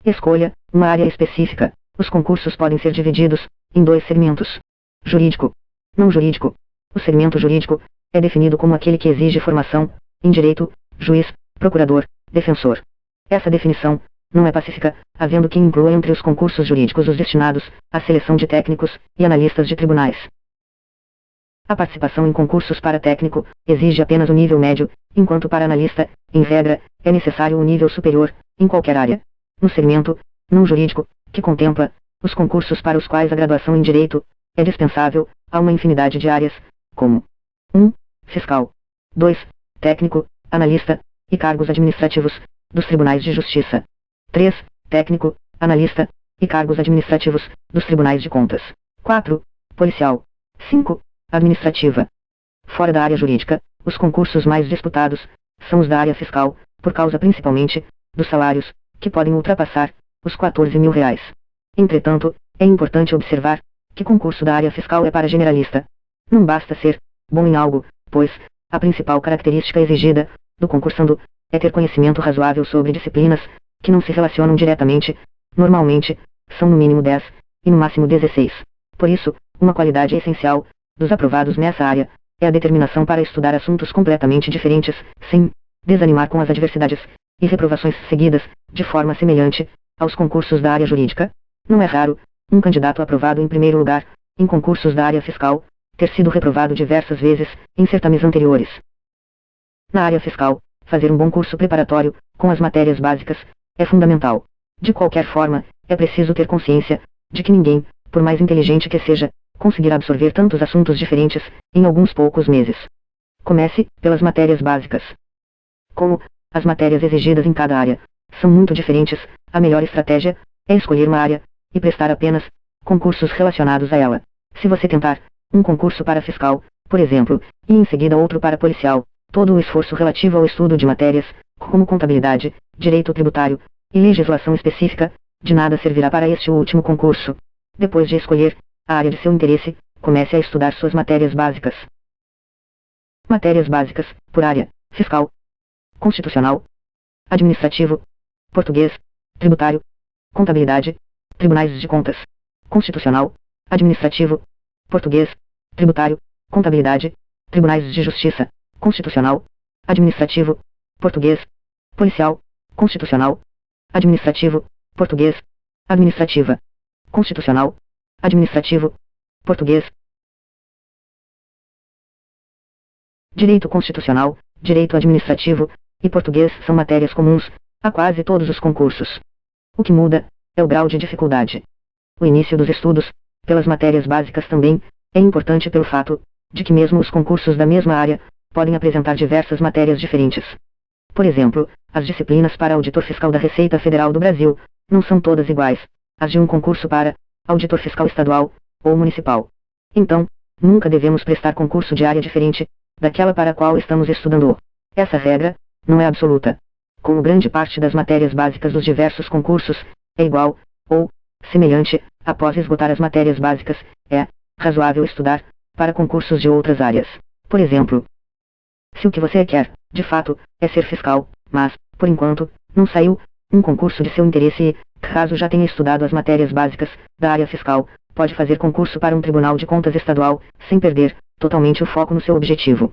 Escolha uma área específica. Os concursos podem ser divididos em 2 segmentos. Jurídico. Não jurídico. O segmento jurídico é definido como aquele que exige formação em direito, juiz, procurador, defensor. Essa definição não é pacífica, havendo que inclua entre os concursos jurídicos os destinados à seleção de técnicos e analistas de tribunais. A participação em concursos para técnico exige apenas o nível médio, enquanto para analista, em regra, é necessário o nível superior, em qualquer área. No segmento não jurídico, que contempla os concursos para os quais a graduação em direito é dispensável, há uma infinidade de áreas, como 1. Fiscal. 2. Técnico, analista e cargos administrativos dos tribunais de justiça. 3. Técnico, analista e cargos administrativos dos tribunais de contas. 4. Policial. 5. Administrativa. Fora da área jurídica, os concursos mais disputados são os da área fiscal, por causa principalmente dos salários, que podem ultrapassar os R$14.000. Entretanto, é importante observar que concurso da área fiscal é para generalista. Não basta ser bom em algo, pois a principal característica exigida do concursando é ter conhecimento razoável sobre disciplinas que não se relacionam diretamente, normalmente são no mínimo 10 e no máximo 16. Por isso, uma qualidade essencial dos aprovados nessa área é a determinação para estudar assuntos completamente diferentes, sem desanimar com as adversidades e reprovações seguidas, de forma semelhante aos concursos da área jurídica. Não é raro um candidato aprovado em primeiro lugar em concursos da área fiscal ter sido reprovado diversas vezes em certames anteriores. Na área fiscal, fazer um bom curso preparatório com as matérias básicas é fundamental. De qualquer forma, é preciso ter consciência de que ninguém, por mais inteligente que seja, conseguirá absorver tantos assuntos diferentes em alguns poucos meses. Comece pelas matérias básicas. Como as matérias exigidas em cada área são muito diferentes, a melhor estratégia é escolher uma área e prestar apenas concursos relacionados a ela. Se você tentar um concurso para fiscal, por exemplo, e em seguida outro para policial, todo o esforço relativo ao estudo de matérias, como contabilidade, direito tributário e legislação específica, de nada servirá para este último concurso. Depois de escolher a área de seu interesse, comece a estudar suas matérias básicas. Matérias básicas, por área: fiscal, constitucional, administrativo, português, tributário, contabilidade, tribunais de contas, constitucional, administrativo, português, tributário, contabilidade, tribunais de justiça, constitucional, administrativo, português, policial, constitucional, administrativo, português, administrativa, constitucional, administrativo, português. Direito constitucional, direito administrativo e português são matérias comuns a quase todos os concursos. O que muda é o grau de dificuldade. O início dos estudos pelas matérias básicas também é importante pelo fato de que mesmo os concursos da mesma área podem apresentar diversas matérias diferentes. Por exemplo, as disciplinas para auditor fiscal da Receita Federal do Brasil não são todas iguais às de um concurso para auditor fiscal estadual ou municipal. Então, nunca devemos prestar concurso de área diferente daquela para a qual estamos estudando. Essa regra não é absoluta. Como grande parte das matérias básicas dos diversos concursos é igual ou semelhante, após esgotar as matérias básicas, é razoável estudar para concursos de outras áreas. Por exemplo, se o que você quer, de fato, é ser fiscal, mas, por enquanto, não saiu um concurso de seu interesse e, caso já tenha estudado as matérias básicas da área fiscal, pode fazer concurso para um tribunal de contas estadual, sem perder totalmente o foco no seu objetivo.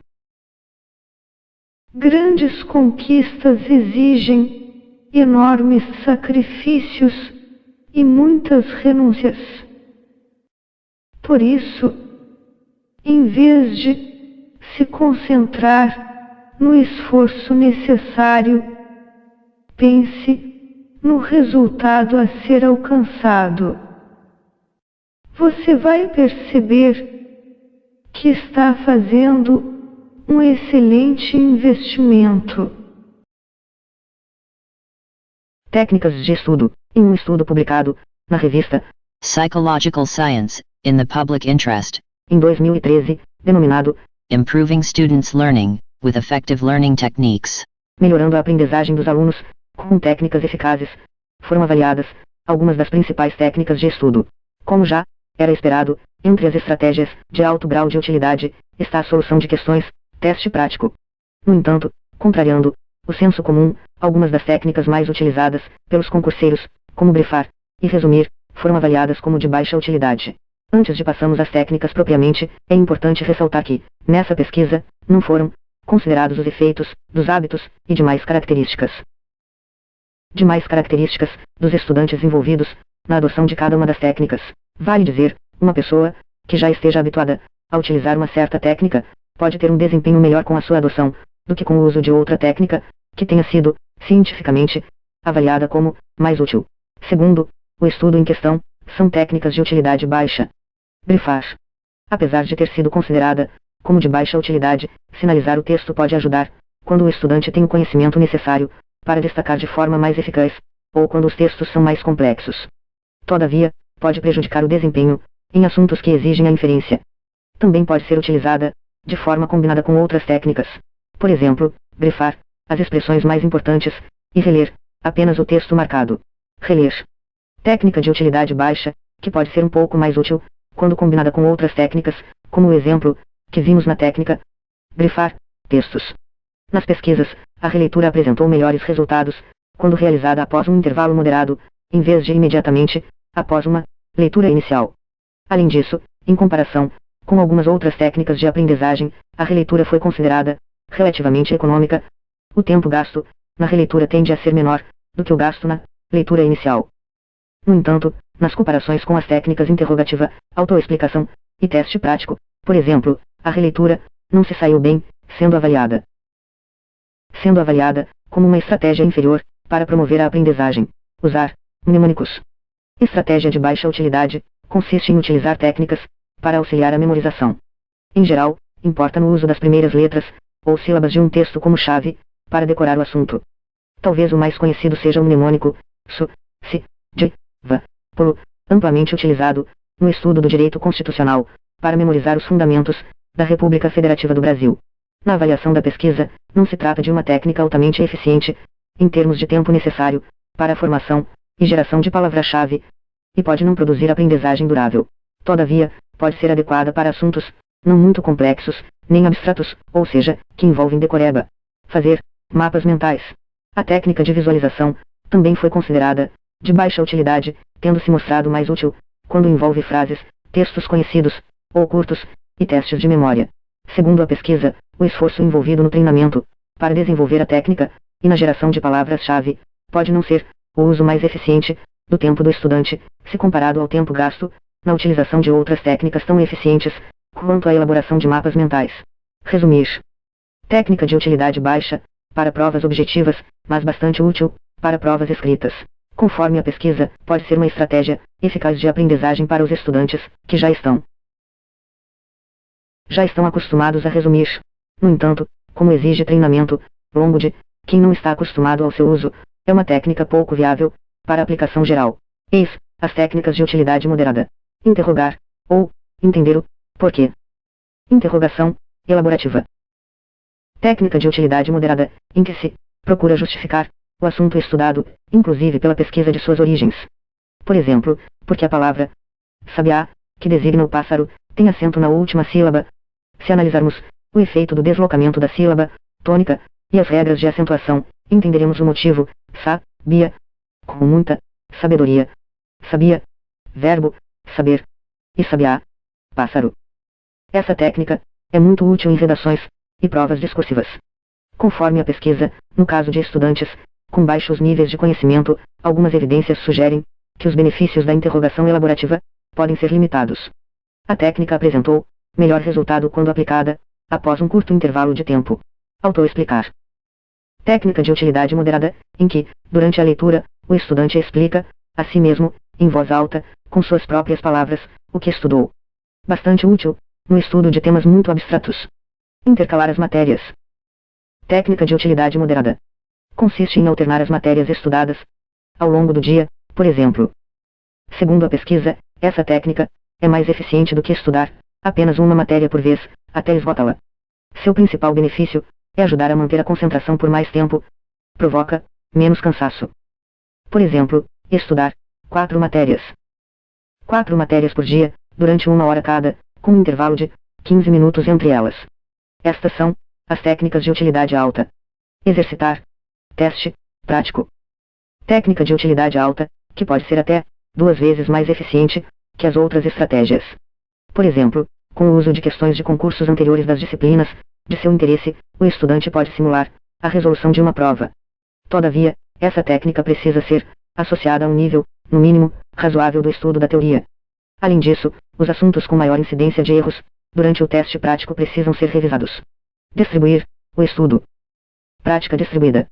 Grandes conquistas exigem enormes sacrifícios e muitas renúncias. Por isso, em vez de se concentrar no esforço necessário, pense no resultado a ser alcançado. Você vai perceber que está fazendo um excelente investimento. Técnicas de estudo. Em um estudo publicado na revista Psychological Science, in the Public Interest, em 2013, denominado Improving Students' Learning, with Effective Learning Techniques, Melhorando a aprendizagem dos alunos com técnicas eficazes, foram avaliadas algumas das principais técnicas de estudo. Como já era esperado, entre as estratégias de alto grau de utilidade está a solução de questões, teste prático. No entanto, contrariando o senso comum, algumas das técnicas mais utilizadas pelos concurseiros como brifar e resumir, foram avaliadas como de baixa utilidade. Antes de passarmos às técnicas propriamente, é importante ressaltar que, nessa pesquisa, não foram considerados os efeitos dos hábitos e demais características dos estudantes envolvidos na adoção de cada uma das técnicas. Vale dizer, uma pessoa que já esteja habituada a utilizar uma certa técnica pode ter um desempenho melhor com a sua adoção do que com o uso de outra técnica que tenha sido cientificamente avaliada como mais útil. Segundo o estudo em questão, são técnicas de utilidade baixa. Brifar. Apesar de ter sido considerada como de baixa utilidade, sinalizar o texto pode ajudar quando o estudante tem o conhecimento necessário para destacar de forma mais eficaz, ou quando os textos são mais complexos. Todavia, pode prejudicar o desempenho em assuntos que exigem a inferência. Também pode ser utilizada de forma combinada com outras técnicas. Por exemplo, brifar as expressões mais importantes e reler apenas o texto marcado. Reler. Técnica de utilidade baixa, que pode ser um pouco mais útil quando combinada com outras técnicas, como o exemplo que vimos na técnica brifar textos. Nas pesquisas, a releitura apresentou melhores resultados quando realizada após um intervalo moderado, em vez de imediatamente após uma leitura inicial. Além disso, em comparação com algumas outras técnicas de aprendizagem, a releitura foi considerada relativamente econômica. O tempo gasto na releitura tende a ser menor do que o gasto na leitura inicial. No entanto, nas comparações com as técnicas interrogativa, autoexplicação e teste prático, por exemplo, a releitura não se saiu bem, sendo avaliada como uma estratégia inferior para promover a aprendizagem. Usar mnemônicos. Estratégia de baixa utilidade consiste em utilizar técnicas para auxiliar a memorização. Em geral, importa no uso das primeiras letras ou sílabas de um texto como chave para decorar o assunto. Talvez o mais conhecido seja o mnemônico su, si, de, va, polo, amplamente utilizado no estudo do direito constitucional para memorizar os fundamentos da República Federativa do Brasil. Na avaliação da pesquisa, não se trata de uma técnica altamente eficiente em termos de tempo necessário para a formação e geração de palavra-chave, e pode não produzir aprendizagem durável. Todavia, pode ser adequada para assuntos não muito complexos, nem abstratos, ou seja, que envolvem decoreba. Fazer mapas mentais. A técnica de visualização também foi considerada de baixa utilidade, tendo se mostrado mais útil quando envolve frases, textos conhecidos ou curtos e testes de memória. Segundo a pesquisa, o esforço envolvido no treinamento para desenvolver a técnica e na geração de palavras-chave pode não ser o uso mais eficiente do tempo do estudante, se comparado ao tempo gasto na utilização de outras técnicas tão eficientes quanto a elaboração de mapas mentais. Resumir. Técnica de utilidade baixa para provas objetivas, mas bastante útil para provas escritas. Conforme a pesquisa, pode ser uma estratégia eficaz de aprendizagem para os estudantes que já estão acostumados a resumir. No entanto, como exige treinamento longo de quem não está acostumado ao seu uso, é uma técnica pouco viável para aplicação geral. Eis as técnicas de utilidade moderada. Interrogar ou entender o porquê. Interrogação elaborativa. Técnica de utilidade moderada, em que se procura justificar o assunto estudado, inclusive pela pesquisa de suas origens. Por exemplo, porque a palavra sabiá, que designa o pássaro, tem acento na última sílaba. Se analisarmos o efeito do deslocamento da sílaba tônica e as regras de acentuação, entenderemos o motivo sabia com muita sabedoria. Sabia, verbo saber, e sabiá, pássaro. Essa técnica é muito útil em redações e provas discursivas. Conforme a pesquisa, no caso de estudantes com baixos níveis de conhecimento, algumas evidências sugerem que os benefícios da interrogação elaborativa podem ser limitados. A técnica apresentou melhor resultado quando aplicada após um curto intervalo de tempo. Autoexplicar. Técnica de utilidade moderada, em que, durante a leitura, o estudante explica a si mesmo, em voz alta, com suas próprias palavras, o que estudou. Bastante útil no estudo de temas muito abstratos. Intercalar as matérias. Técnica de utilidade moderada. Consiste em alternar as matérias estudadas ao longo do dia, por exemplo. Segundo a pesquisa, essa técnica é mais eficiente do que estudar apenas uma matéria por vez, até esgotá-la. Seu principal benefício é ajudar a manter a concentração por mais tempo. Provoca menos cansaço. Por exemplo, estudar 4 matérias. 4 matérias por dia, durante 1 hora cada, com um intervalo de 15 minutos entre elas. Estas são as técnicas de utilidade alta. Exercitar. Teste prático. Técnica de utilidade alta que pode ser até 2 vezes mais eficiente que as outras estratégias. Por exemplo, com o uso de questões de concursos anteriores das disciplinas de seu interesse, o estudante pode simular a resolução de uma prova. Todavia, essa técnica precisa ser associada a um nível, no mínimo, razoável do estudo da teoria. Além disso, os assuntos com maior incidência de erros durante o teste prático precisam ser revisados. Distribuir o estudo. Prática distribuída.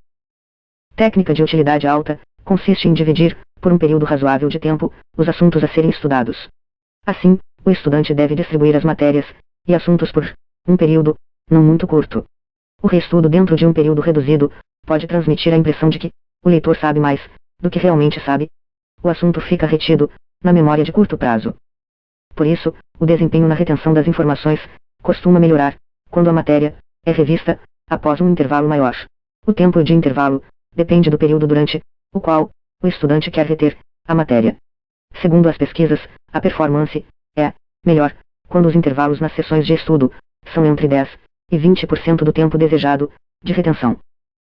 Técnica de utilidade alta consiste em dividir, por um período razoável de tempo, os assuntos a serem estudados. Assim, o estudante deve distribuir as matérias e assuntos por um período não muito curto. O reestudo dentro de um período reduzido pode transmitir a impressão de que o leitor sabe mais do que realmente sabe. O assunto fica retido na memória de curto prazo. Por isso, o desempenho na retenção das informações costuma melhorar quando a matéria é revista após um intervalo maior. O tempo de intervalo depende do período durante o qual o estudante quer reter a matéria. Segundo as pesquisas, a performance é melhor quando os intervalos nas sessões de estudo são entre 10 e 20% do tempo desejado de retenção.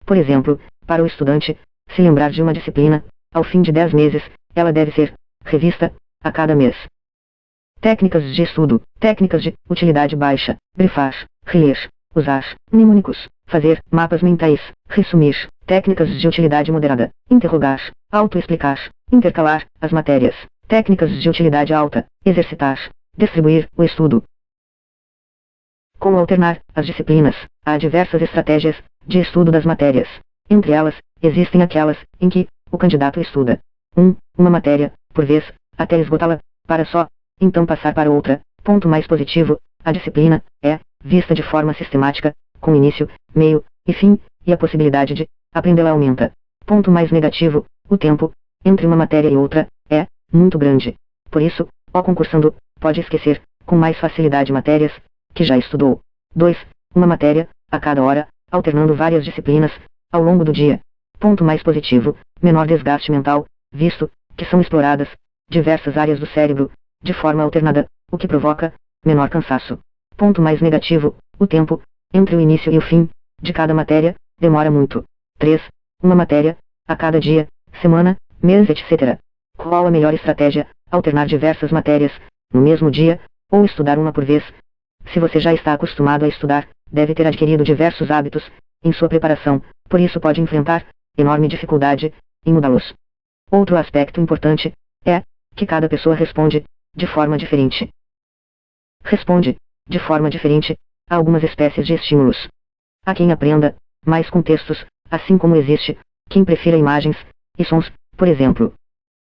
Por exemplo, para o estudante se lembrar de uma disciplina, ao fim de 10 meses, ela deve ser revista a cada mês. Técnicas de estudo. Técnicas de utilidade baixa. Brifar, reler, usar, mnemônicos, fazer mapas mentais, resumir. Técnicas de utilidade moderada. Interrogar, autoexplicar, intercalar as matérias. Técnicas de utilidade alta. Exercitar, distribuir o estudo. Como alternar as disciplinas? Há diversas estratégias de estudo das matérias. Entre elas, existem aquelas em que o candidato estuda uma matéria por vez, até esgotá-la, para só então passar para outra. Ponto mais positivo: a disciplina é vista de forma sistemática, com início, meio e fim, e a possibilidade de aprendê-la aumenta. Ponto mais negativo: o tempo entre uma matéria e outra é muito grande. Por isso, o concursando pode esquecer com mais facilidade matérias que já estudou. 2. Uma matéria a cada hora, alternando várias disciplinas ao longo do dia. Ponto mais positivo: menor desgaste mental, visto que são exploradas diversas áreas do cérebro de forma alternada, o que provoca menor cansaço. Ponto mais negativo: o tempo entre o início e o fim de cada matéria demora muito. 3. Uma matéria a cada dia, semana, mês, etc. Qual a melhor estratégia? Alternar diversas matérias no mesmo dia, ou estudar uma por vez. Se você já está acostumado a estudar, deve ter adquirido diversos hábitos em sua preparação, por isso pode enfrentar enorme dificuldade em mudá-los. Outro aspecto importante é que cada pessoa responde de forma diferente. Responde de forma diferente a algumas espécies de estímulos. Há quem aprenda mais com textos, assim como existe quem prefira imagens e sons, por exemplo.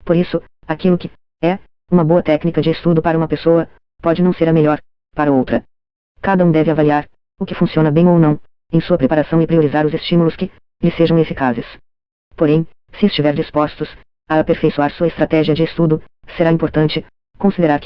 Por isso, aquilo que é uma boa técnica de estudo para uma pessoa pode não ser a melhor para outra. Cada um deve avaliar o que funciona bem ou não em sua preparação e priorizar os estímulos que lhe sejam eficazes. Porém, se estiver dispostos a aperfeiçoar sua estratégia de estudo, será importante considerar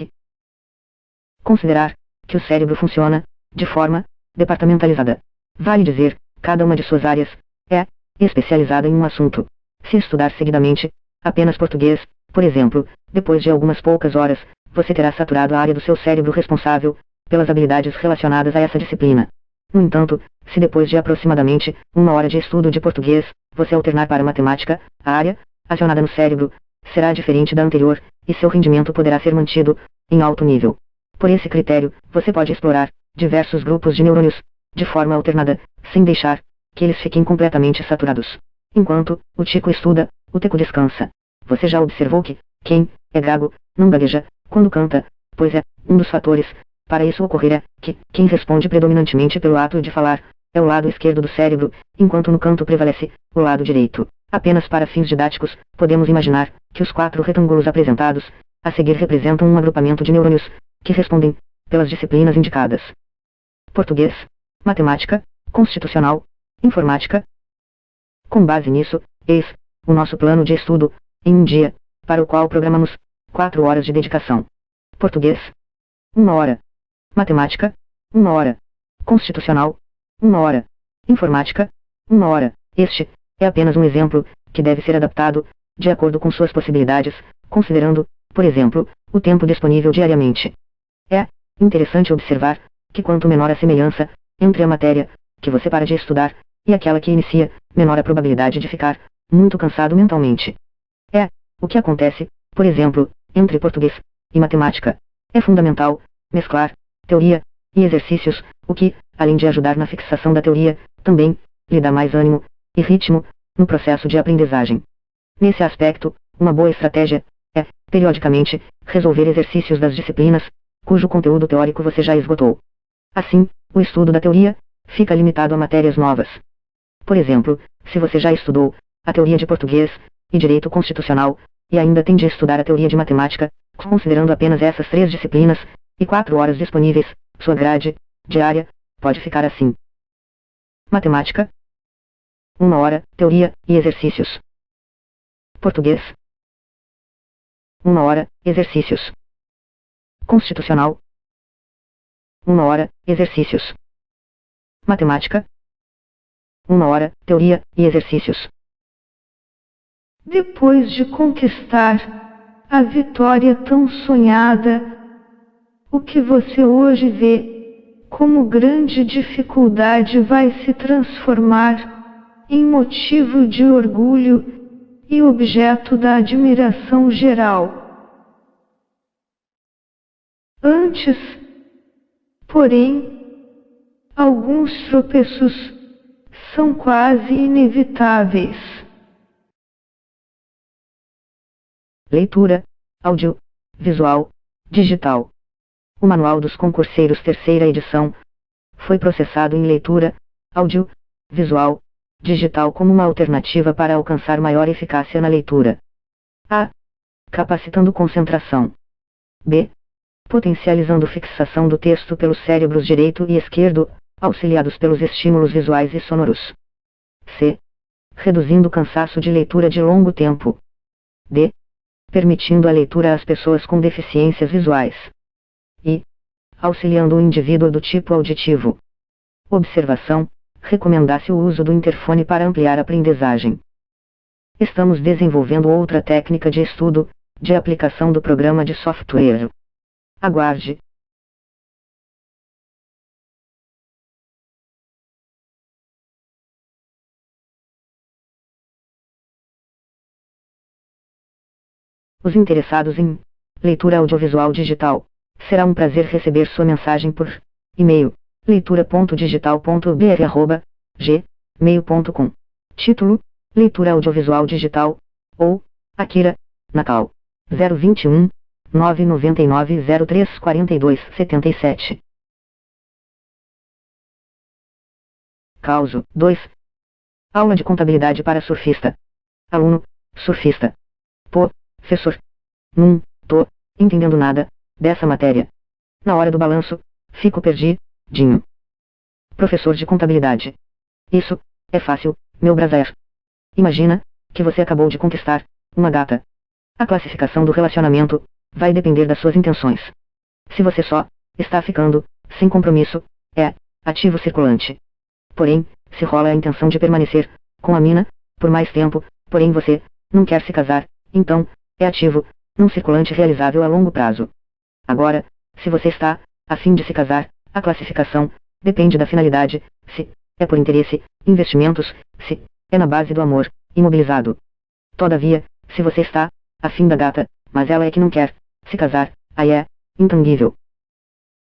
que o cérebro funciona de forma departamentalizada. Vale dizer, cada uma de suas áreas é especializada em um assunto. Se estudar seguidamente apenas português, por exemplo, depois de algumas poucas horas, você terá saturado a área do seu cérebro responsável pelas habilidades relacionadas a essa disciplina. No entanto, se depois de aproximadamente 1 hora de estudo de português, você alternar para matemática, a área acionada no cérebro será diferente da anterior, e seu rendimento poderá ser mantido em alto nível. Por esse critério, você pode explorar diversos grupos de neurônios de forma alternada, sem deixar que eles fiquem completamente saturados. Enquanto o tico estuda, o teco descansa. Você já observou que quem é gago não gagueja quando canta, pois é um dos fatores para isso ocorrer é que quem responde predominantemente pelo ato de falar é o lado esquerdo do cérebro, enquanto no canto prevalece o lado direito. Apenas para fins didáticos, podemos imaginar que os 4 retângulos apresentados a seguir representam um agrupamento de neurônios que respondem pelas disciplinas indicadas: português, matemática, constitucional, informática. Com base nisso, eis o nosso plano de estudo em um dia, para o qual programamos 4 horas de dedicação. Português, 1 hora. Matemática, 1 hora. Constitucional, 1 hora. Informática, 1 hora. Este é apenas um exemplo que deve ser adaptado de acordo com suas possibilidades, considerando, por exemplo, o tempo disponível diariamente. É interessante observar que quanto menor a semelhança entre a matéria que você para de estudar e aquela que inicia, menor a probabilidade de ficar muito cansado mentalmente. É O que acontece, por exemplo, entre português e matemática? É fundamental mesclar teoria e exercícios, o que, além de ajudar na fixação da teoria, também lhe dá mais ânimo e ritmo no processo de aprendizagem. Nesse aspecto, uma boa estratégia é, periodicamente, resolver exercícios das disciplinas cujo conteúdo teórico você já esgotou. Assim, o estudo da teoria fica limitado a matérias novas. Por exemplo, se você já estudou a teoria de português e direito constitucional, e ainda tem de estudar a teoria de matemática, considerando apenas essas 3 disciplinas, e 4 horas disponíveis, sua grade diária pode ficar assim. Matemática, 1 hora, teoria e exercícios. Português, 1 hora, exercícios. Constitucional, 1 hora, exercícios. Matemática, 1 hora, teoria e exercícios. Depois de conquistar a vitória tão sonhada, o que você hoje vê como grande dificuldade vai se transformar em motivo de orgulho e objeto da admiração geral. Antes, porém, alguns tropeços são quase inevitáveis. Leitura, áudio, visual, digital. O Manual dos Concurseiros, terceira edição, foi processado em leitura, áudio, visual, digital como uma alternativa para alcançar maior eficácia na leitura. A. Capacitando concentração. B. Potencializando fixação do texto pelos cérebros direito e esquerdo, auxiliados pelos estímulos visuais e sonoros. C. Reduzindo o cansaço de leitura de longo tempo. D. Permitindo a leitura às pessoas com deficiências visuais. E. Auxiliando o indivíduo do tipo auditivo. Observação: recomenda-se o uso do interfone para ampliar a aprendizagem. Estamos desenvolvendo outra técnica de estudo, de aplicação do programa de software. Aguarde. Os interessados em leitura audiovisual digital, será um prazer receber sua mensagem por e-mail, leitura.digital.br@gmail.com. Título: Leitura audiovisual digital, ou Akira Nakao, 021 999 03 42 77. Causo 2. Aula de contabilidade para surfista. Aluno, surfista. Professor, não tô entendendo nada dessa matéria. Na hora do balanço, fico perdidinho. Professor de contabilidade. Isso é fácil, meu brother. Imagina que você acabou de conquistar uma gata. A classificação do relacionamento vai depender das suas intenções. Se você só está ficando sem compromisso, é ativo circulante. Porém, se rola a intenção de permanecer com a mina por mais tempo, porém você não quer se casar, então é ativo não circulante realizável a longo prazo. Agora, se você está a fim de se casar, a classificação depende da finalidade, se é por interesse, investimentos, se é na base do amor, imobilizado. Todavia, se você está a fim da gata, mas ela é que não quer se casar, aí é intangível.